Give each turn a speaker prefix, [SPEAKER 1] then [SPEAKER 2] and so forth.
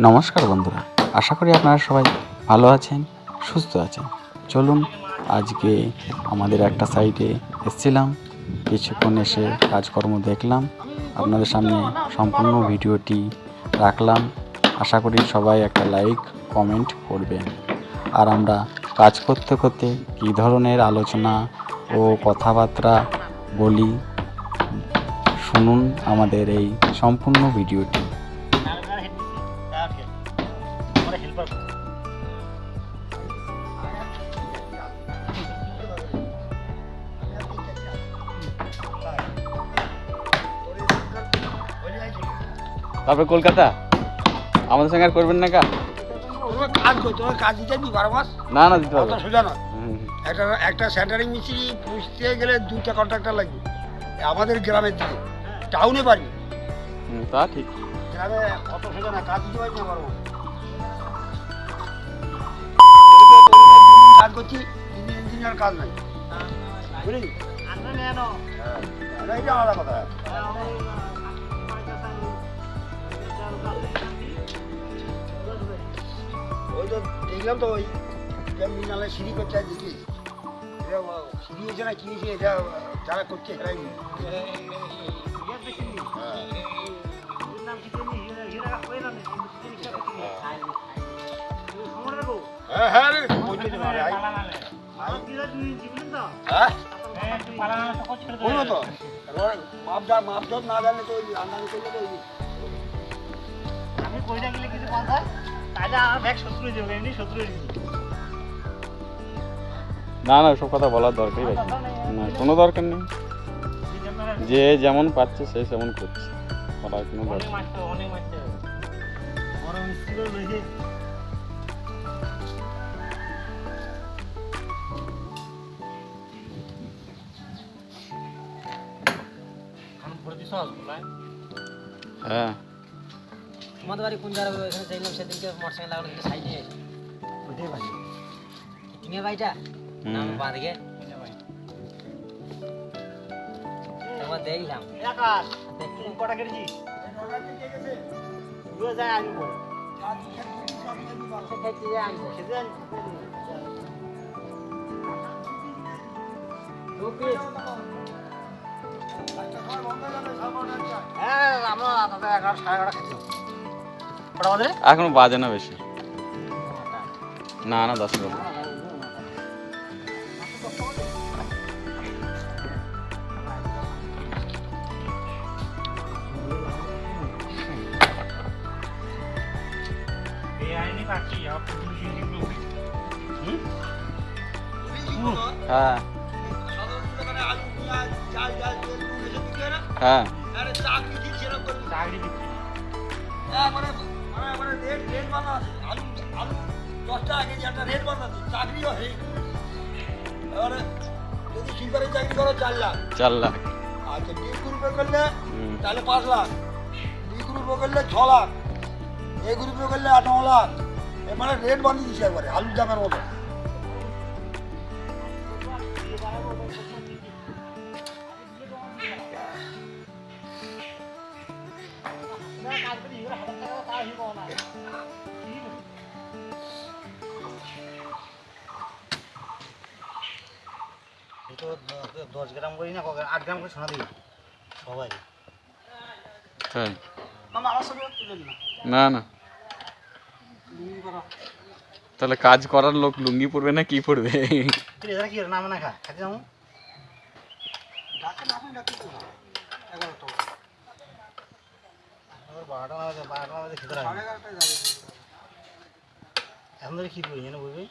[SPEAKER 1] নমস্কার বন্ধুরা, আশা করি আপনারা সবাই ভালো আছেন, সুস্থ আছেন। চলুন আজকে আমাদের একটা সাইটে এসেছিলাম, কিছুক্ষণ এসে কাজকর্ম দেখলাম, আপনাদের সামনে সম্পূর্ণ ভিডিওটি রাখলাম। আশা করি সবাই একটা লাইক কমেন্ট করবেন। আর আমরা কাজ করতে করতে কী ধরনের আলোচনা ও কথাবার্তা বলি শুনুন আমাদের এই সম্পূর্ণ ভিডিওটি। তারপরে কলকাতা আমাদের সঙ্গে আর করবেন না কাজ করতে কাজ দিতে 12 মাস না না দিতে পারবো সোজা না। একটা সেন্টারিং মিস্ত্রি পুষতে গেলে 2টা কন্ট্রাক্টর লাগবে আমাদের গ্রামের দিকে, টাউনে পারি তা ঠিক, গ্রামে অত সোজা না, কাজ দিতে পারি না পারবো। কাজ করছি ইঞ্জিনিয়ার কাজ নাই বুঝলি, এটা আলাদা কথা। ওই তো দেখলাম তো ওই মিনালে সিঁড়ি করতে দেখি, এটা সিঁড়ি হয়েছে না কি হয়েছে, এটা যারা করছে এরাই মাপজোপ না জানলে তো আমদানি করলে তো আমি কইটা গেলে কিছু কথা তাহলে আমার ব্যাগ শত্রু হয়ে যাবে, এমনি শত্রু হয়ে যাবে। না না সব কথা বলার দরকারই আছে না, কোনো দরকার নেই, যে যেমন পাচ্ছে সে সেমন করছে, বলার কোনো দরকার নেই। হ্যাঁ
[SPEAKER 2] তোমাদের বাড়ি কোন জায়গায়? এখানে চাইলাম সেদিনকে মোটরসাইকেল লাগানো কিন্তু সাইড নিয়ে ওইটাই বাড়ি কিনে বাড়িটা নাম বাঁ দিকে তোমার দেখলাম কটা কেটেছি যায় আমি বলে
[SPEAKER 1] এখনো বাজে না বেশি, না না 10 বাজে। হ্যাঁ হ্যাঁ
[SPEAKER 3] চাকরি করো 4 লাখ, আচ্ছা বি গ্রুপে করলে তাহলে 5 লাখ, বি গ্রুপে করলে 6 লাখ, এ গ্রুপে করলে 8-9 লাখ, মানে রেট বানিয়ে দিচ্ছে একবারে আলুর দামের মতো।
[SPEAKER 2] তো 10 গ্রাম করি না, 8 গ্রাম করে সোনা দিই সবাই।
[SPEAKER 1] না না তাহলে কাজ করার লোক লুঙ্গি পরবে না কি পরবে?
[SPEAKER 2] কি নামে না খা খাতে যাবো এখন ধরে কি করবি বুঝবি?